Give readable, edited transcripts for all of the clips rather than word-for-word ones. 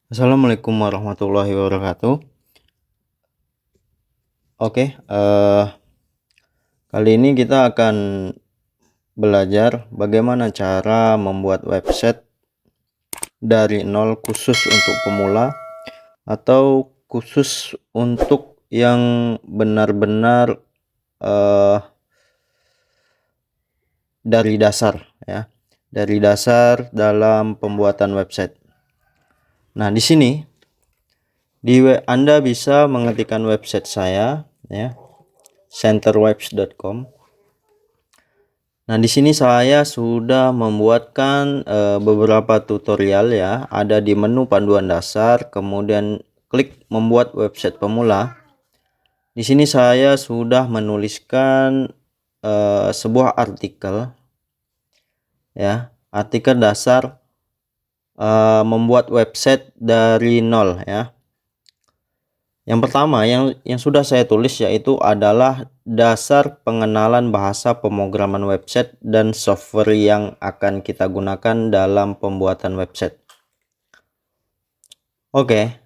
Assalamualaikum warahmatullahi wabarakatuh. Oke, kali ini kita akan belajar bagaimana cara membuat website dari nol khusus untuk pemula atau khusus untuk yang benar-benar dari dasar ya, dari dasar dalam pembuatan website. Nah, di sini Anda bisa mengetikkan website saya ya, centerwebs.com. Nah, di sini saya sudah membuatkan beberapa tutorial ya, ada di menu panduan dasar, kemudian klik membuat website pemula. Di sini saya sudah menuliskan sebuah artikel ya, artikel dasar membuat website dari nol ya. Yang pertama yang sudah saya tulis yaitu adalah dasar pengenalan bahasa pemrograman website dan software yang akan kita gunakan dalam pembuatan website. Oke,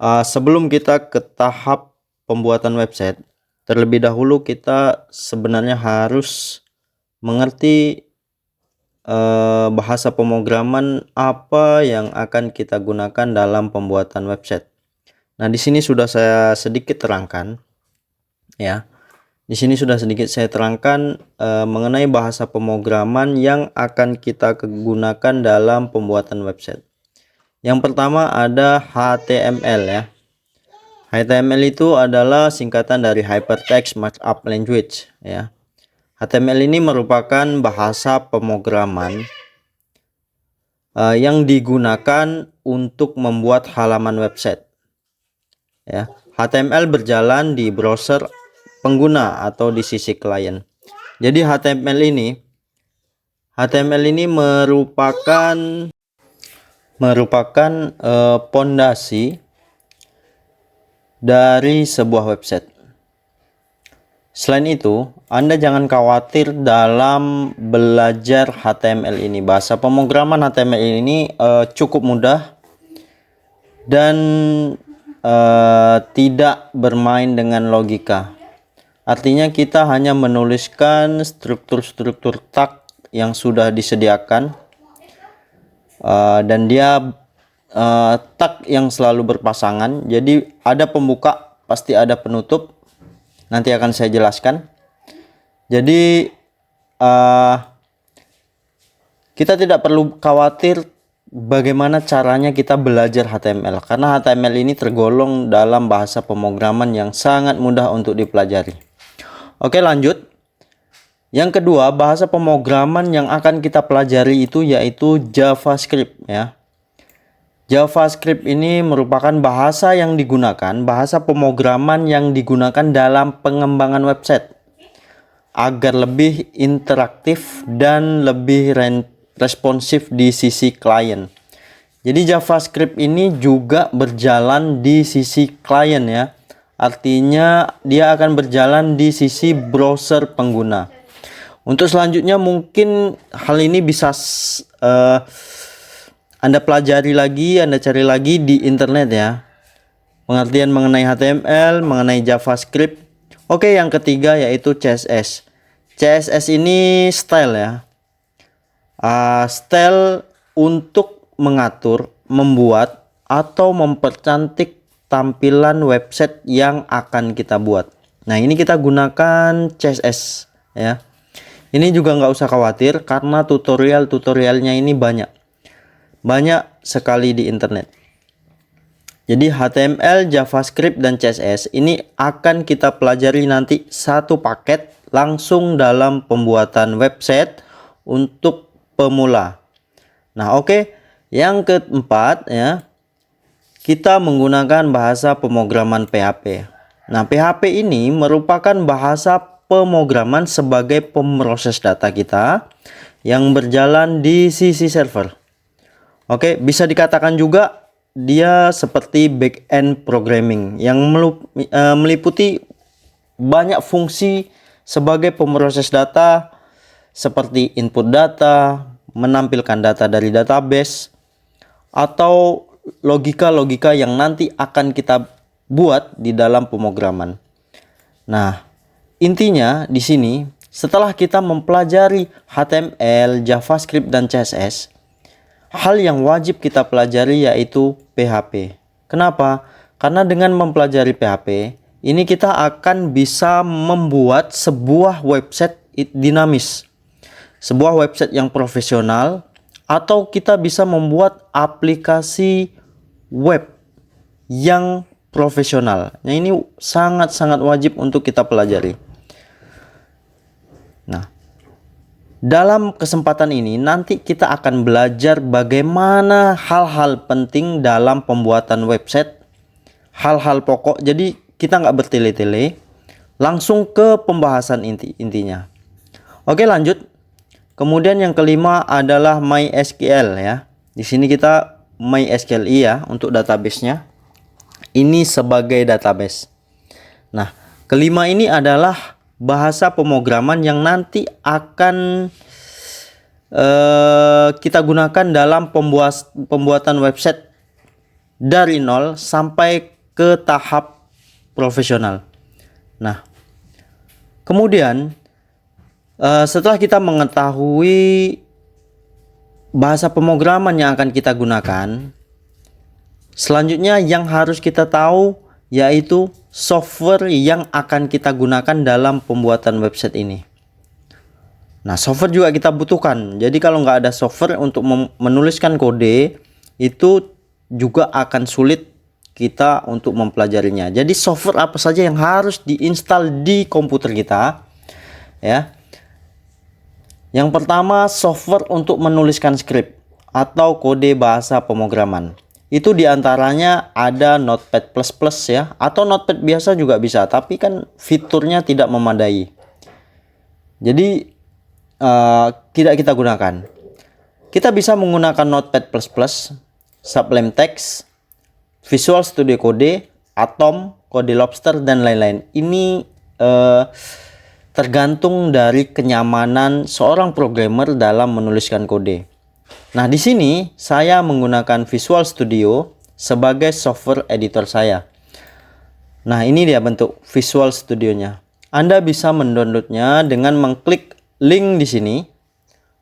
sebelum kita ke tahap pembuatan website, terlebih dahulu kita sebenarnya harus mengerti bahasa pemrograman apa yang akan kita gunakan dalam pembuatan website. Nah, di sini sudah saya sedikit terangkan ya. Di sini sudah sedikit saya terangkan mengenai bahasa pemrograman yang akan kita gunakan dalam pembuatan website. Yang pertama ada HTML ya. HTML itu adalah singkatan dari Hypertext Markup Language ya. HTML ini merupakan bahasa pemrograman yang digunakan untuk membuat halaman website. Ya, HTML berjalan di browser pengguna atau di sisi klien. Jadi HTML ini merupakan pondasi dari sebuah website. Selain itu, Anda jangan khawatir dalam belajar HTML ini. Bahasa pemrograman HTML ini cukup mudah dan tidak bermain dengan logika. Artinya kita hanya menuliskan struktur-struktur tag yang sudah disediakan dan dia tag yang selalu berpasangan. Jadi ada pembuka, pasti ada penutup. Nanti akan saya jelaskan. Jadi kita tidak perlu khawatir bagaimana caranya kita belajar HTML, karena HTML ini tergolong dalam bahasa pemrograman yang sangat mudah untuk dipelajari. Oke, lanjut. Yang kedua, bahasa pemrograman yang akan kita pelajari itu yaitu JavaScript ya. JavaScript ini merupakan bahasa yang digunakan, bahasa pemrograman yang digunakan dalam pengembangan website agar lebih interaktif dan lebih responsif di sisi klien. Jadi JavaScript ini juga berjalan di sisi klien ya. Artinya dia akan berjalan di sisi browser pengguna. Untuk selanjutnya mungkin hal ini bisa Anda pelajari lagi, Anda cari lagi di internet ya. Pengertian mengenai HTML, mengenai JavaScript. Oke, yang ketiga yaitu CSS. CSS ini style ya. Style untuk mengatur, membuat, atau mempercantik tampilan website yang akan kita buat. Nah, ini kita gunakan CSS ya. Ini juga nggak usah khawatir karena tutorialnya ini banyak sekali di internet. Jadi HTML, JavaScript, dan CSS ini akan kita pelajari nanti satu paket langsung dalam pembuatan website untuk pemula. Nah, oke. Yang keempat ya, kita menggunakan bahasa pemrograman PHP. Nah, PHP ini merupakan bahasa pemrograman sebagai pemroses data kita yang berjalan di sisi server. Oke, bisa dikatakan juga dia seperti back-end programming yang meliputi banyak fungsi sebagai pemroses data seperti input data, menampilkan data dari database, atau logika-logika yang nanti akan kita buat di dalam pemrograman. Nah, intinya di sini setelah kita mempelajari HTML, JavaScript, dan CSS, hal yang wajib kita pelajari yaitu PHP. Kenapa? Karena dengan mempelajari PHP, ini kita akan bisa membuat sebuah website dinamis. Sebuah website yang profesional, atau kita bisa membuat aplikasi web yang profesional. Nah, ini sangat-sangat wajib untuk kita pelajari. Nah, dalam kesempatan ini nanti kita akan belajar bagaimana hal-hal penting dalam pembuatan website, hal-hal pokok. Jadi kita nggak bertele-tele, langsung ke pembahasan intinya. Oke, lanjut. Kemudian yang kelima adalah MySQL ya. Di sini kita MySQLi ya untuk database-nya. Ini sebagai database. Nah, kelima ini adalah bahasa pemrograman yang nanti akan kita gunakan dalam pembuatan website dari nol sampai ke tahap profesional. Nah, kemudian setelah kita mengetahui bahasa pemrograman yang akan kita gunakan, selanjutnya yang harus kita tahu yaitu software yang akan kita gunakan dalam pembuatan website ini. Nah, software juga kita butuhkan. Jadi kalau nggak ada software untuk menuliskan kode, itu juga akan sulit kita untuk mempelajarinya. Jadi software apa saja yang harus diinstal di komputer kita ya. Yang pertama, software untuk menuliskan skrip atau kode bahasa pemrograman. Itu diantaranya ada Notepad++ ya, atau Notepad biasa juga bisa, tapi kan fiturnya tidak memadai. Jadi tidak kita gunakan. Kita bisa menggunakan Notepad++, Sublime Text, Visual Studio Code, Atom, Code Lobster, dan lain-lain. Ini tergantung dari kenyamanan seorang programmer dalam menuliskan kode. Nah, di sini saya menggunakan Visual Studio sebagai software editor saya. Nah, ini dia bentuk Visual Studio-nya. Anda bisa mendownloadnya dengan mengklik link di sini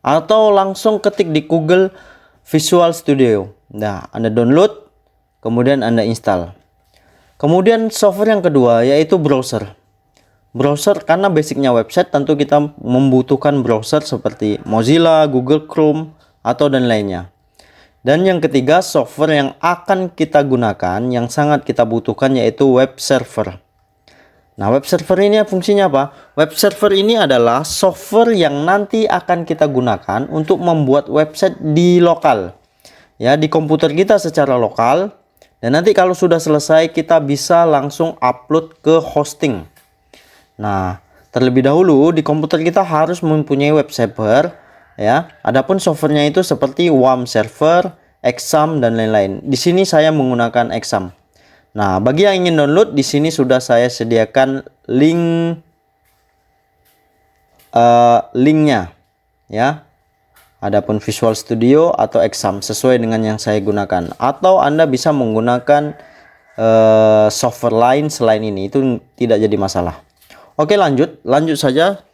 atau langsung ketik di Google Visual Studio. Nah, Anda download, kemudian Anda install. Kemudian software yang kedua yaitu browser. Browser, karena basicnya website, tentu kita membutuhkan browser seperti Mozilla, Google Chrome, atau dan lainnya. Dan yang ketiga, software yang akan kita gunakan, yang sangat kita butuhkan, yaitu web server. Nah, web server ini fungsinya apa? Web server ini adalah software yang nanti akan kita gunakan untuk membuat website di lokal. Ya, di komputer kita secara lokal. Dan nanti kalau sudah selesai, kita bisa langsung upload ke hosting. Nah, terlebih dahulu di komputer kita harus mempunyai web server ya. Adapun softwarenya itu seperti WAM server, Exam, dan lain-lain. Di sini saya menggunakan Exam. Nah, bagi yang ingin download, di sini sudah saya sediakan linknya ya. Adapun Visual Studio atau Exam sesuai dengan yang saya gunakan, atau Anda bisa menggunakan software lain selain ini, itu tidak jadi masalah. Oke, lanjut saja.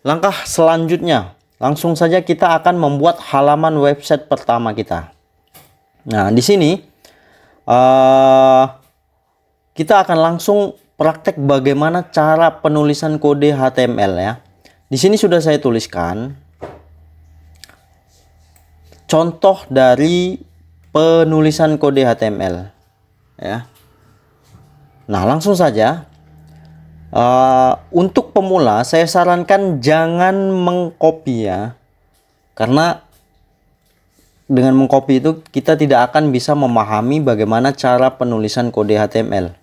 Langkah selanjutnya, langsung saja kita akan membuat halaman website pertama kita. Nah, di sini kita akan langsung praktek bagaimana cara penulisan kode HTML ya. Di sini sudah saya tuliskan contoh dari penulisan kode HTML ya. Nah, langsung saja. Untuk pemula saya sarankan jangan mengcopy ya, karena dengan mengcopy itu kita tidak akan bisa memahami bagaimana cara penulisan kode HTML.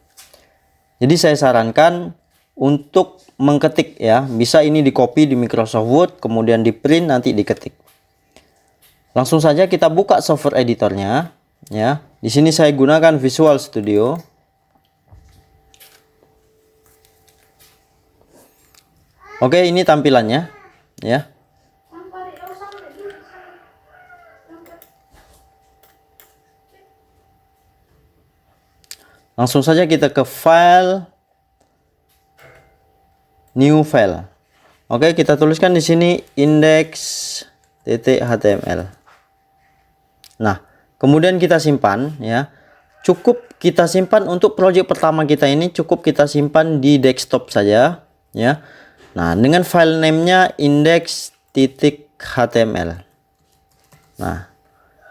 Jadi saya sarankan untuk mengketik ya, bisa ini di copy di Microsoft Word, kemudian di print, nanti diketik. Langsung saja kita buka software editornya ya. Di sini saya gunakan Visual Studio. Oke, ini tampilannya ya. Langsung saja kita ke file, new file. Oke, kita tuliskan di sini index.html. Nah, kemudian kita simpan ya. Cukup kita simpan untuk project pertama kita ini, cukup kita simpan di desktop saja ya. Nah, dengan file name-nya index.html. Nah,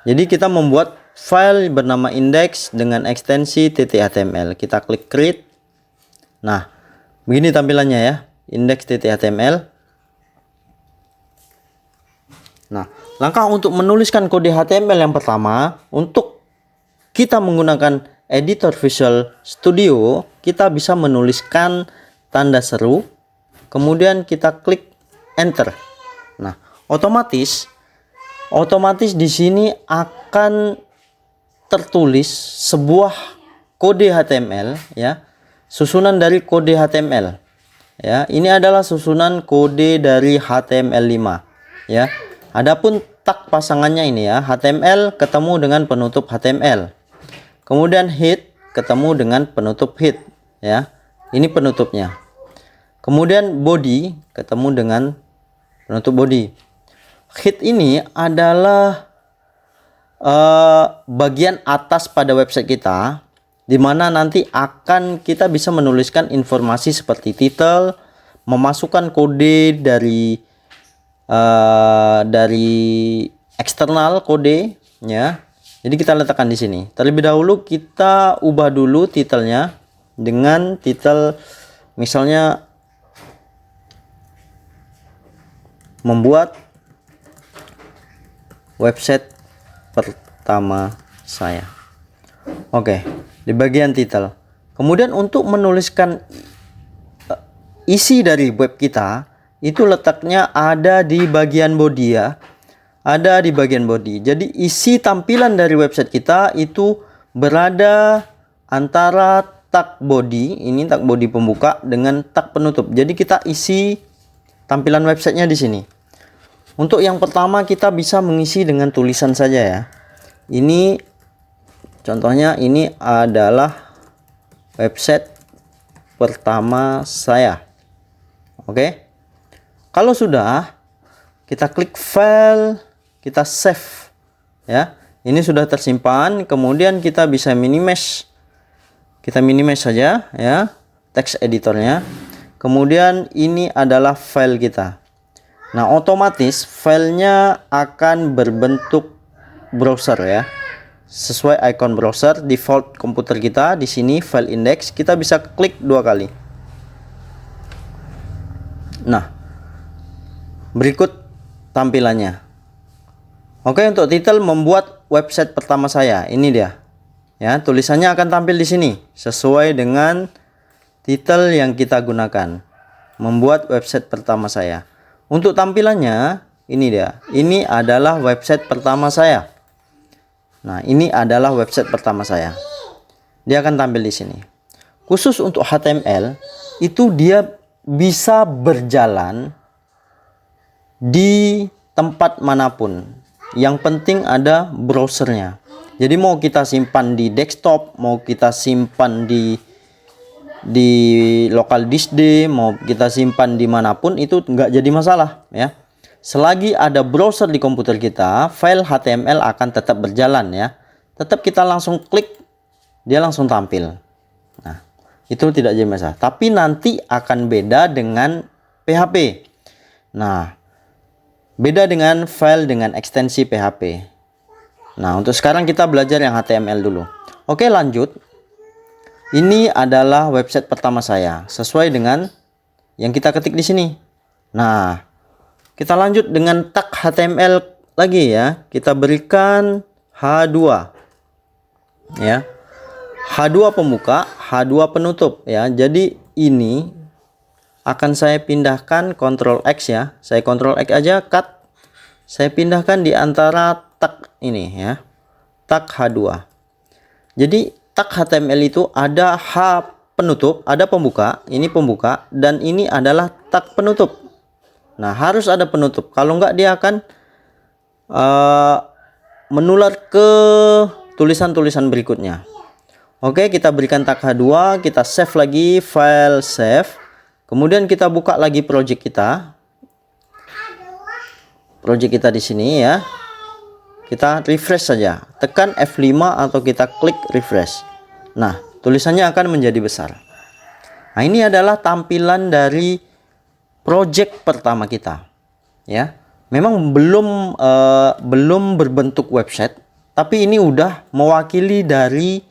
jadi kita membuat file bernama index dengan ekstensi .html. Kita klik create. Nah, begini tampilannya ya, index.html. Nah, langkah untuk menuliskan kode HTML yang pertama, untuk kita menggunakan editor Visual Studio, kita bisa menuliskan tanda seru, kemudian kita klik enter. Nah, otomatis di sini akan tertulis sebuah kode HTML ya, susunan dari kode HTML ya. Ini adalah susunan kode dari HTML5 ya. Adapun tag pasangannya ini ya, HTML ketemu dengan penutup HTML, kemudian head ketemu dengan penutup head ya, ini penutupnya. Kemudian body ketemu dengan penutup body. Head ini adalah bagian atas pada website kita, di mana nanti akan kita bisa menuliskan informasi seperti title, memasukkan kode dari eksternal kode ya. Jadi kita letakkan di sini. Terlebih dahulu kita ubah dulu titelnya dengan titel misalnya membuat website pertama saya. Oke, di bagian titel. Kemudian untuk menuliskan isi dari web kita, itu letaknya ada di bagian body ya. Ada di bagian body. Jadi isi tampilan dari website kita itu berada antara tag body, ini tag body pembuka dengan tag penutup. Jadi kita isi tampilan websitenya di sini. Untuk yang pertama kita bisa mengisi dengan tulisan saja ya. Ini contohnya, ini adalah website pertama saya. Oke. Kalau sudah, kita klik file, kita save ya. Ini sudah tersimpan, kemudian kita bisa minimize. Kita minimize saja ya text editornya. Kemudian ini adalah file kita. Nah, otomatis filenya akan berbentuk browser ya. Sesuai icon browser default komputer kita di sini file index, kita bisa klik 2 kali. Nah, berikut tampilannya. Oke, untuk title membuat website pertama saya, ini dia. Ya, tulisannya akan tampil di sini sesuai dengan title yang kita gunakan. Membuat website pertama saya. Untuk tampilannya, ini dia. Ini adalah website pertama saya. Nah, ini adalah website pertama saya. Dia akan tampil di sini. Khusus untuk HTML, itu dia bisa berjalan di tempat manapun. Yang penting ada browsernya. Jadi mau kita simpan di desktop, mau kita simpan di local disk D, mau kita simpan dimanapun, itu nggak jadi masalah ya. Selagi ada browser di komputer kita, file HTML akan tetap berjalan ya. Tetap kita langsung klik, dia langsung tampil. Nah, itu tidak jadi masalah. Tapi nanti akan beda dengan PHP. Nah, beda dengan file dengan ekstensi PHP. Nah, untuk sekarang kita belajar yang HTML dulu. Oke, lanjut. Ini adalah website pertama saya, sesuai dengan yang kita ketik di sini. Nah, kita lanjut dengan tag HTML lagi ya. Kita berikan H2. Ya. H2 pembuka, H2 penutup ya. Jadi ini akan saya pindahkan Ctrl X ya. Saya Ctrl X aja, cut. Saya pindahkan di antara tag ini ya. Tag H2. Jadi tag HTML itu ada H penutup, ada pembuka, ini pembuka, dan ini adalah tag penutup. Nah, harus ada penutup. Kalau enggak dia akan menular ke tulisan-tulisan berikutnya. Oke, kita berikan tag H2, kita save lagi, file save. Kemudian kita buka lagi project kita. Project kita di sini ya. Kita refresh saja. Tekan F5 atau kita klik refresh. Nah, tulisannya akan menjadi besar. Nah, ini adalah tampilan dari project pertama kita. Ya. Memang belum berbentuk website, tapi ini udah mewakili dari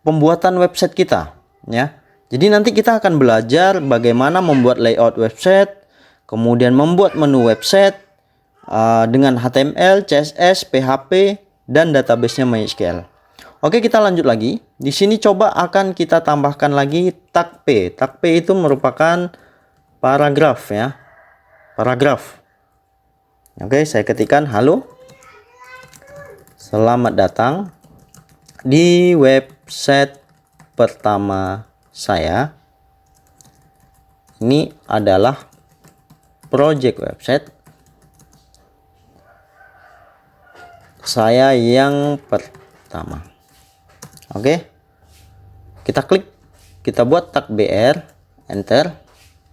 pembuatan website kita ya. Jadi nanti kita akan belajar bagaimana membuat layout website, kemudian membuat menu website dengan HTML, CSS, PHP dan database-nya MySQL. Oke, kita lanjut lagi. Di sini coba akan kita tambahkan lagi tag P. Tag P itu merupakan paragraf ya. Paragraf. Oke, saya ketikkan halo. Selamat datang di website pertama saya. Ini adalah project website saya yang pertama. Oke, kita klik, kita buat tag BR, enter.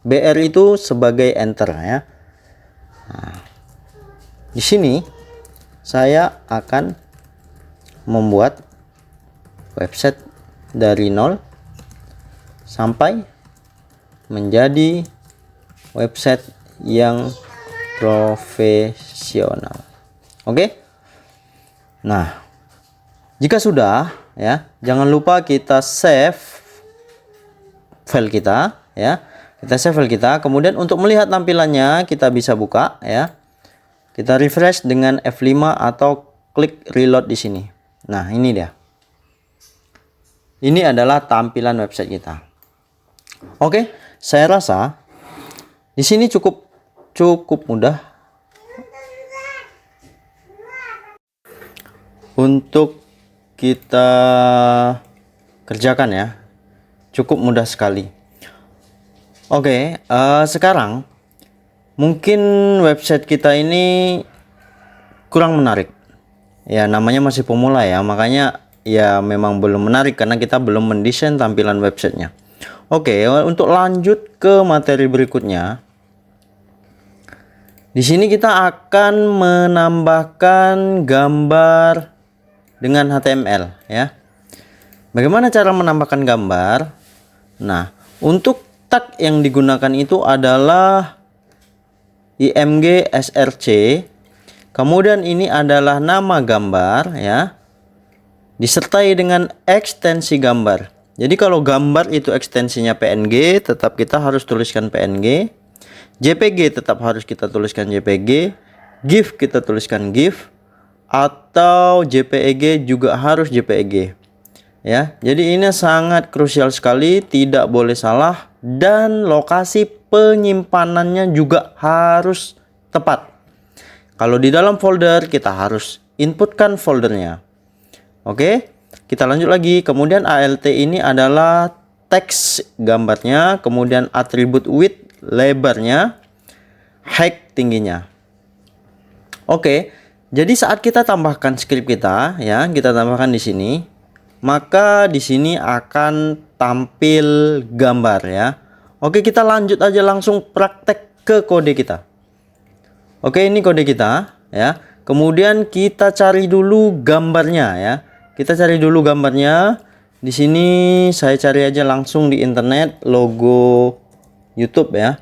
BR itu sebagai enter ya. Nah, di sini saya akan membuat website dari nol sampai menjadi website yang profesional. Oke. Nah, jika sudah ya, jangan lupa kita save file kita ya. Kita save file kita. Kemudian untuk melihat tampilannya kita bisa buka ya. Kita refresh dengan F5 atau klik reload di sini. Nah, ini dia. Ini adalah tampilan website kita. Oke, saya rasa di sini cukup mudah untuk kita kerjakan ya. Cukup mudah sekali. Oke, sekarang mungkin website kita ini kurang menarik. Ya, namanya masih pemula ya, makanya ya memang belum menarik karena kita belum mendesain tampilan websitenya. Oke, untuk lanjut ke materi berikutnya. Di sini kita akan menambahkan gambar dengan HTML ya. Bagaimana cara menambahkan gambar? Nah, untuk tag yang digunakan itu adalah img src. Kemudian ini adalah nama gambar ya, disertai dengan ekstensi gambar. Jadi kalau gambar itu ekstensinya PNG, tetap kita harus tuliskan PNG. JPG tetap harus kita tuliskan JPG. GIF kita tuliskan GIF. Atau JPEG juga harus JPEG. Ya, jadi ini sangat krusial sekali, tidak boleh salah, dan lokasi penyimpanannya juga harus tepat. Kalau di dalam folder kita harus inputkan foldernya. Oke, kita lanjut lagi. Kemudian alt ini adalah teks gambarnya, kemudian atribut width lebarnya, height tingginya. Oke, jadi saat kita tambahkan script kita ya, kita tambahkan di sini, maka di sini akan tampil gambar ya. Oke, kita lanjut aja langsung praktek ke kode kita. Oke, ini kode kita ya. Kemudian kita cari dulu gambarnya ya. Kita cari dulu gambarnya. Di sini saya cari aja langsung di internet logo YouTube ya.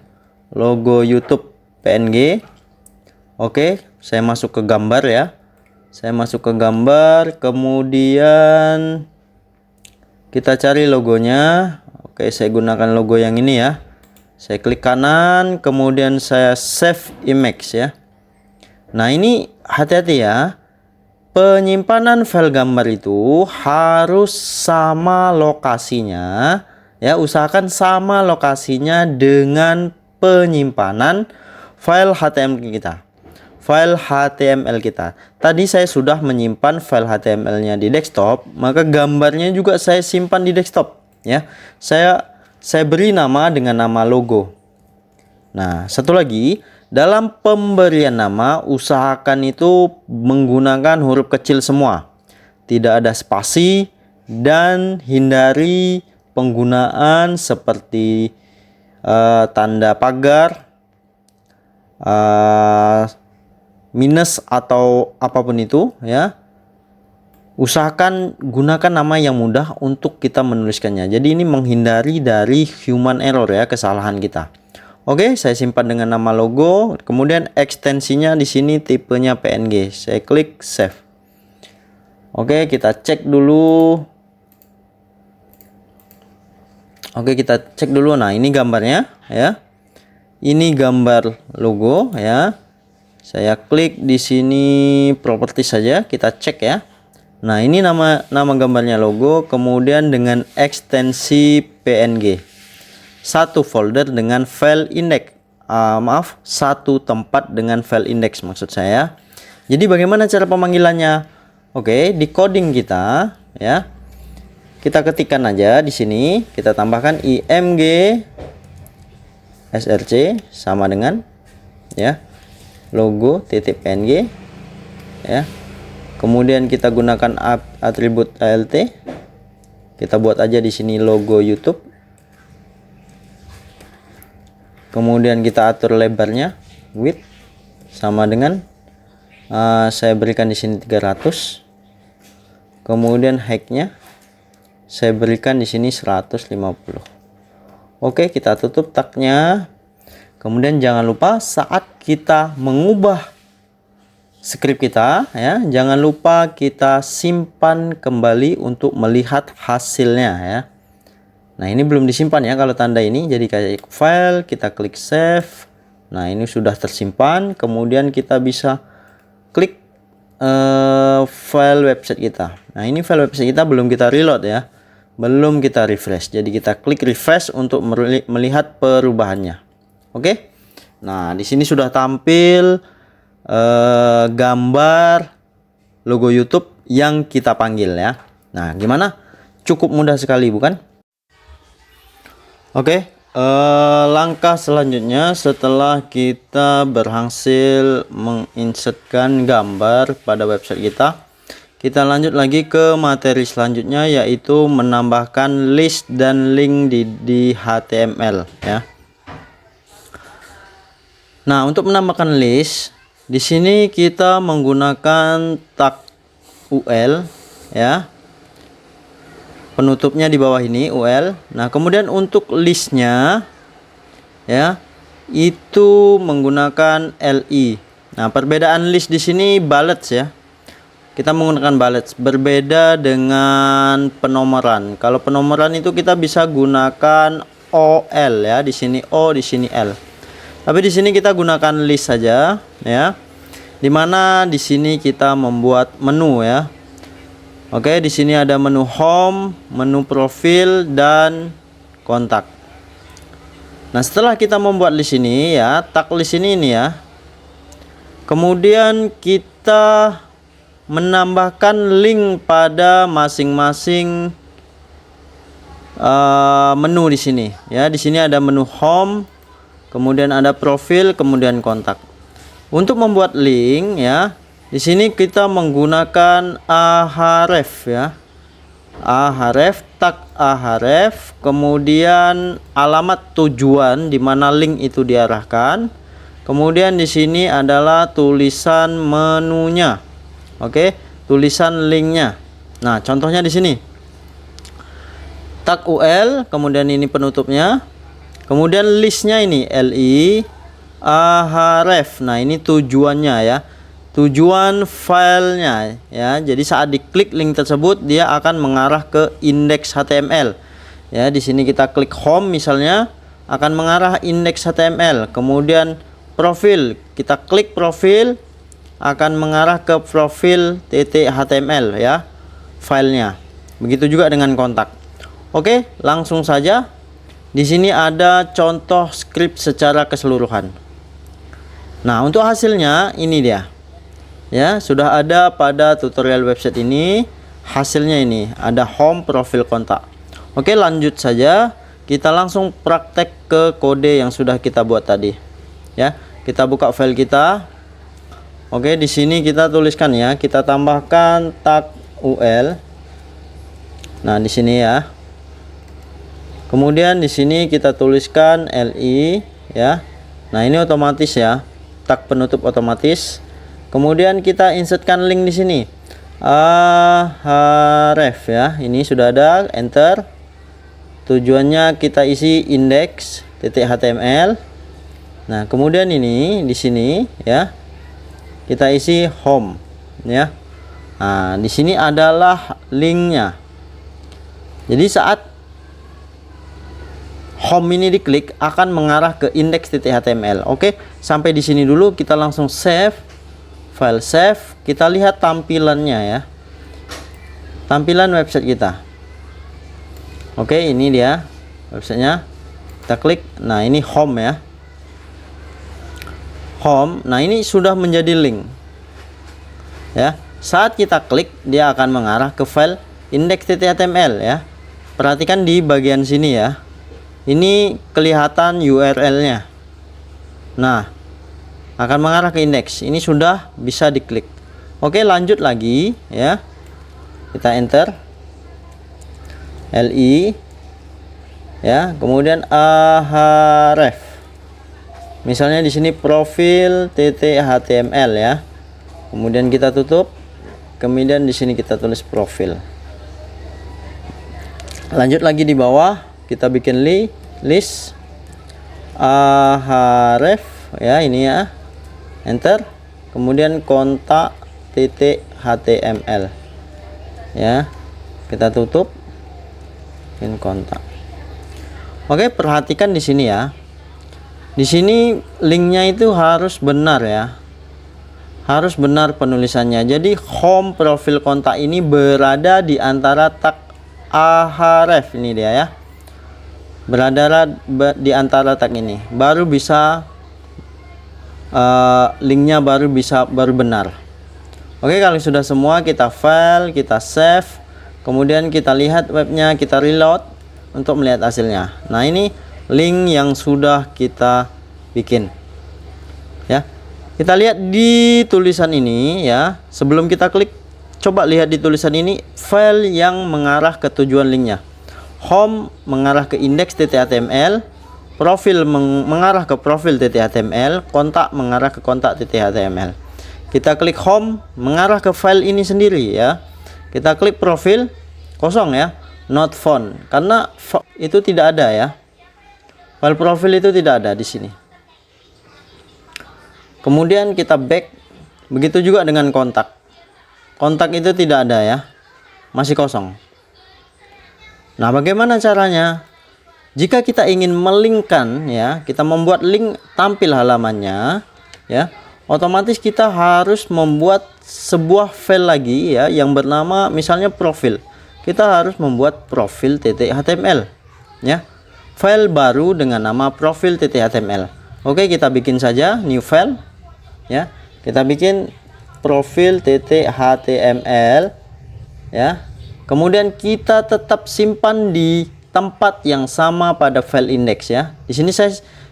Logo YouTube PNG. Oke, saya masuk ke gambar ya. Saya masuk ke gambar, kemudian kita cari logonya. Oke, saya gunakan logo yang ini ya. Saya klik kanan, kemudian saya save image ya. Nah, ini hati-hati ya. Penyimpanan file gambar itu harus sama lokasinya ya. Usahakan sama lokasinya dengan penyimpanan file HTML kita. File HTML kita. Tadi saya sudah menyimpan file HTML-nya di desktop, maka gambarnya juga saya simpan di desktop ya. Saya beri nama dengan nama logo. Nah, satu lagi, dalam pemberian nama usahakan itu menggunakan huruf kecil semua. tidak ada spasi, dan hindari penggunaan seperti tanda pagar, minus atau apapun itu ya. Usahakan gunakan nama yang mudah untuk kita menuliskannya. Jadi ini menghindari dari human error ya, kesalahan kita. Oke, saya simpan dengan nama logo. Kemudian ekstensinya di sini tipenya PNG. Saya klik save. Oke, kita cek dulu. Oke, kita cek dulu. Nah, ini gambarnya ya. Ini gambar logo ya. Saya klik di sini properti saja, kita cek ya. Nah, ini nama gambarnya logo, kemudian dengan ekstensi PNG. Satu folder dengan file index. Satu tempat dengan file index maksud saya. Jadi bagaimana cara pemanggilannya? Oke, di coding kita ya. Kita ketikkan aja di sini, kita tambahkan img src sama dengan ya logo.png ya. Kemudian kita gunakan atribut alt. Kita buat aja di sini logo YouTube. Kemudian kita atur lebarnya, width sama dengan saya berikan di sini 300. Kemudian height-nya saya berikan di sini 150. Oke, kita tutup tagnya. Kemudian jangan lupa saat kita mengubah script kita ya, jangan lupa kita simpan kembali untuk melihat hasilnya ya. Nah, ini belum disimpan ya kalau tanda ini, jadi kayak file, kita klik save. Nah, ini sudah tersimpan. Kemudian kita bisa klik file website kita. Nah, ini file website kita belum kita reload ya, belum kita refresh. Jadi kita klik refresh untuk melihat perubahannya. Oke. Nah, di sini sudah tampil gambar logo YouTube yang kita panggil ya. Nah, gimana? Cukup mudah sekali bukan? Oke, langkah selanjutnya setelah kita berhasil menginsertkan gambar pada website kita lanjut lagi ke materi selanjutnya, yaitu menambahkan list dan link di HTML ya. Nah, untuk menambahkan list di sini kita menggunakan tag UL ya. Penutupnya di bawah ini UL. Nah, kemudian untuk listnya ya, itu menggunakan LI. Nah, perbedaan list di sini bullets ya. Kita menggunakan bullets, berbeda dengan penomoran. Kalau penomoran itu kita bisa gunakan OL ya, di sini O, di sini L. Tapi di sini kita gunakan list saja ya. Dimana di sini kita membuat menu ya. Oke, di sini ada menu home, menu profil, dan kontak. Nah, setelah kita membuat list ini ya, tag list ini ya. Kemudian kita menambahkan link pada masing-masing menu di sini ya. Di sini ada menu home, kemudian ada profil, kemudian kontak. Untuk membuat link ya, di sini kita menggunakan ahref ya. Ahref, tag ahref, kemudian alamat tujuan di mana link itu diarahkan. Kemudian di sini adalah tulisan menunya. Oke, tulisan linknya. Nah, contohnya di sini. Tag UL, kemudian ini penutupnya. Kemudian listnya ini LI ahref. Nah, ini tujuannya ya. Tujuan filenya ya. Jadi saat diklik link tersebut dia akan mengarah ke indeks HTML. Ya, di sini kita klik home misalnya akan mengarah indeks HTML. Kemudian profil, kita klik profil akan mengarah ke profil .html ya, filenya. Begitu juga dengan kontak. Oke, langsung saja. Di sini ada contoh script secara keseluruhan. Nah, untuk hasilnya ini dia. Ya, sudah ada pada tutorial website ini. Hasilnya ini ada home, profil, kontak. Oke, lanjut saja. Kita langsung praktek ke kode yang sudah kita buat tadi. Ya, kita buka file kita. Oke, di sini kita tuliskan ya, kita tambahkan tag ul. Nah, di sini ya. Kemudian di sini kita tuliskan li ya. Nah, ini otomatis ya. Tag penutup otomatis. Kemudian kita insertkan link di sini. Ahref ya. Ini sudah ada, enter. Tujuannya kita isi index.html. Nah, kemudian ini di sini ya. Kita isi home ya. Nah, di sini adalah linknya. Jadi saat home ini diklik akan mengarah ke index.html. Oke, sampai di sini dulu, kita langsung save. File save, kita lihat tampilannya ya. Tampilan website kita. Oke, ini dia websitenya. Kita klik. Nah, ini home ya. Home. Nah, ini sudah menjadi link. Ya. Saat kita klik, dia akan mengarah ke file index.html ya. Perhatikan di bagian sini ya. Ini kelihatan URL-nya. Nah, akan mengarah ke indeks. Ini sudah bisa diklik. Oke, lanjut lagi ya. Kita enter li ya, kemudian ahref. Misalnya di sini profil html ya. Kemudian kita tutup. Kemudian di sini kita tulis profil. Lanjut lagi di bawah, kita bikin list ahref ya, ini ya. Enter. Kemudian kontak html ya. Kita tutup. Bikin kontak. Oke, perhatikan di sini ya. Di sini linknya itu harus benar ya. Harus benar penulisannya. Jadi home profil kontak ini berada di antara tag ahref, ini dia ya. Berada di antara tag ini. Baru bisa linknya baru benar. Oke, kalau sudah semua, kita file, kita save, kemudian kita lihat webnya, kita reload untuk melihat hasilnya. Nah, ini link yang sudah kita bikin ya. Kita lihat di tulisan ini ya. Sebelum kita klik, coba lihat di tulisan ini file yang mengarah ke tujuan linknya. Home mengarah ke index.html, profil mengarah ke profil.html, kontak mengarah ke kontak.html. Kita klik home, mengarah ke file ini sendiri ya. Kita klik profil, kosong ya, not found, karena itu tidak ada ya. File profil itu tidak ada di sini. Kemudian kita back, begitu juga dengan kontak. Kontak itu tidak ada ya, masih kosong. Nah, bagaimana caranya? Jika kita ingin melingkan ya, kita membuat link tampil halamannya ya, otomatis kita harus membuat sebuah file lagi ya, yang bernama misalnya profil. Kita harus membuat profil.html ya. File baru dengan nama profil.html. Oke, kita bikin saja new file ya. Kita bikin profil.html ya. Kemudian kita tetap simpan di tempat yang sama pada file index ya. Di sini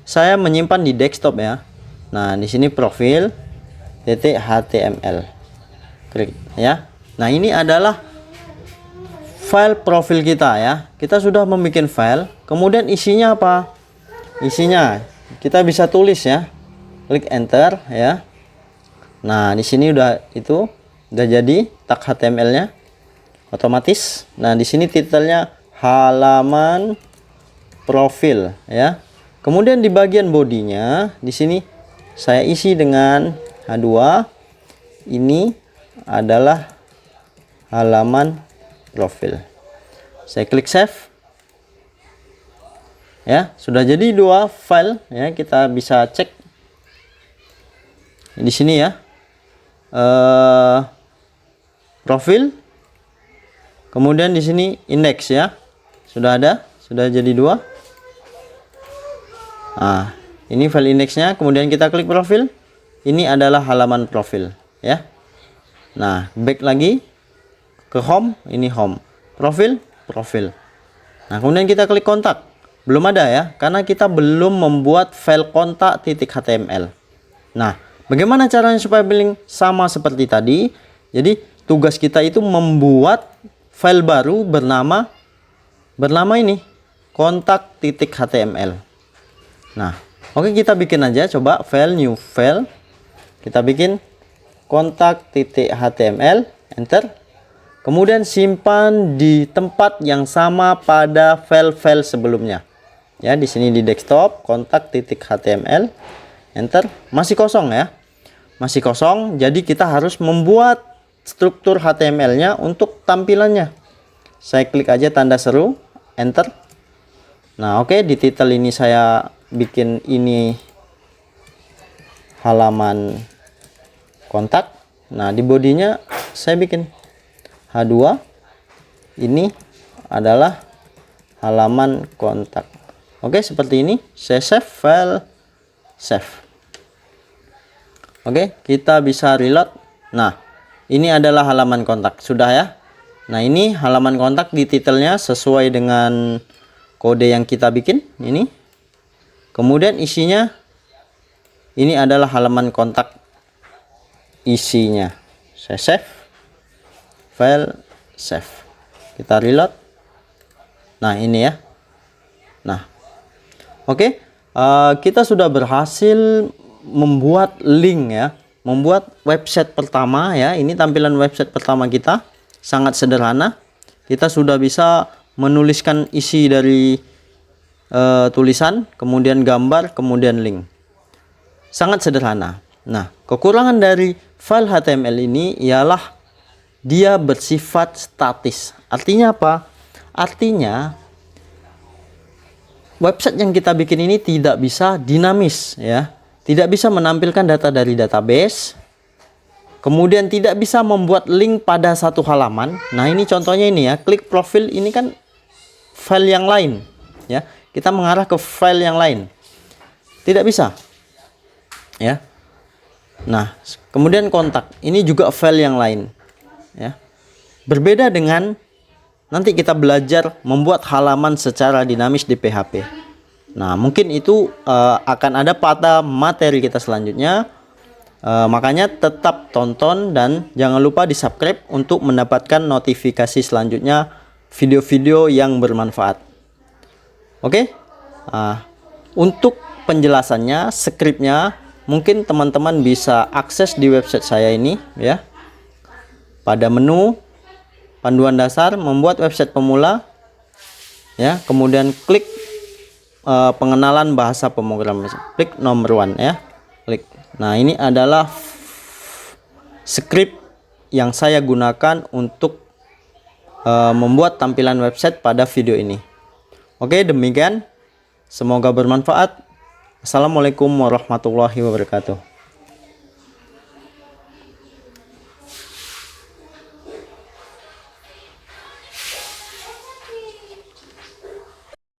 saya menyimpan di desktop ya. Nah, di sini profil.html. Klik ya. Nah, ini adalah file profil kita ya. Kita sudah membuat file. Kemudian isinya apa? Isinya kita bisa tulis ya. Klik enter ya. Nah, di sini udah jadi tag HTML-nya otomatis. Nah, di sini titelnya halaman profil ya. Kemudian di bagian bodinya di sini saya isi dengan H2. Ini adalah halaman profil. Saya klik save. Ya, sudah jadi dua file ya, kita bisa cek di sini ya. Profil. Kemudian di sini indeks ya. Sudah ada, sudah jadi dua. Nah, ini file indeksnya. Kemudian kita klik profil. Ini adalah halaman profil ya. Nah, back lagi ke home. Ini home. Profil, profil. Nah, kemudian kita klik kontak. Belum ada ya, karena kita belum membuat file kontak.html. Nah, bagaimana caranya supaya link sama seperti tadi? Jadi tugas kita itu membuat file baru bernama ini kontak.html. Nah, oke, kita bikin aja, coba file, new file, kita bikin kontak.html, enter. Kemudian simpan di tempat yang sama pada file-file sebelumnya. Ya, di sini di desktop kontak.html, enter. Masih kosong ya. Masih kosong, jadi kita harus membuat struktur HTML-nya untuk tampilannya. Saya klik aja tanda seru, enter. Nah, oke, di title ini saya bikin ini halaman kontak. Nah, di bodinya saya bikin H2, ini adalah halaman kontak. Oke, seperti ini. Saya save file, save. Oke, kita bisa reload. Nah, ini adalah halaman kontak, sudah ya. Nah, ini halaman kontak di titelnya sesuai dengan kode yang kita bikin ini. Kemudian isinya ini adalah halaman kontak isinya. Saya save file, save. Kita reload. Nah, ini ya. Nah, oke, kita sudah berhasil membuat link ya, membuat website pertama ya. Ini tampilan website pertama kita, sangat sederhana. Kita sudah bisa menuliskan isi dari tulisan, kemudian gambar, kemudian link. Sangat sederhana. Nah, kekurangan dari file HTML ini ialah dia bersifat statis. Artinya apa? Artinya website yang kita bikin ini tidak bisa dinamis ya. Tidak bisa menampilkan data dari database. Kemudian tidak bisa membuat link pada satu halaman. Nah, ini contohnya ini ya. Klik profil, ini kan file yang lain ya. Kita mengarah ke file yang lain. Tidak bisa. Ya. Nah, kemudian kontak. Ini juga file yang lain. Ya. Berbeda dengan nanti kita belajar membuat halaman secara dinamis di PHP. Nah, mungkin itu akan ada pada materi kita selanjutnya. Makanya tetap tonton dan jangan lupa di subscribe untuk mendapatkan notifikasi selanjutnya video-video yang bermanfaat. Oke? Untuk penjelasannya, skripnya mungkin teman-teman bisa akses di website saya ini ya. Pada menu panduan dasar membuat website pemula ya, kemudian klik pengenalan bahasa pemrograman, klik nomor 1 ya, klik. Nah, ini adalah skrip yang saya gunakan untuk membuat tampilan website pada video ini. Oke, demikian, semoga bermanfaat. Assalamualaikum warahmatullahi wabarakatuh.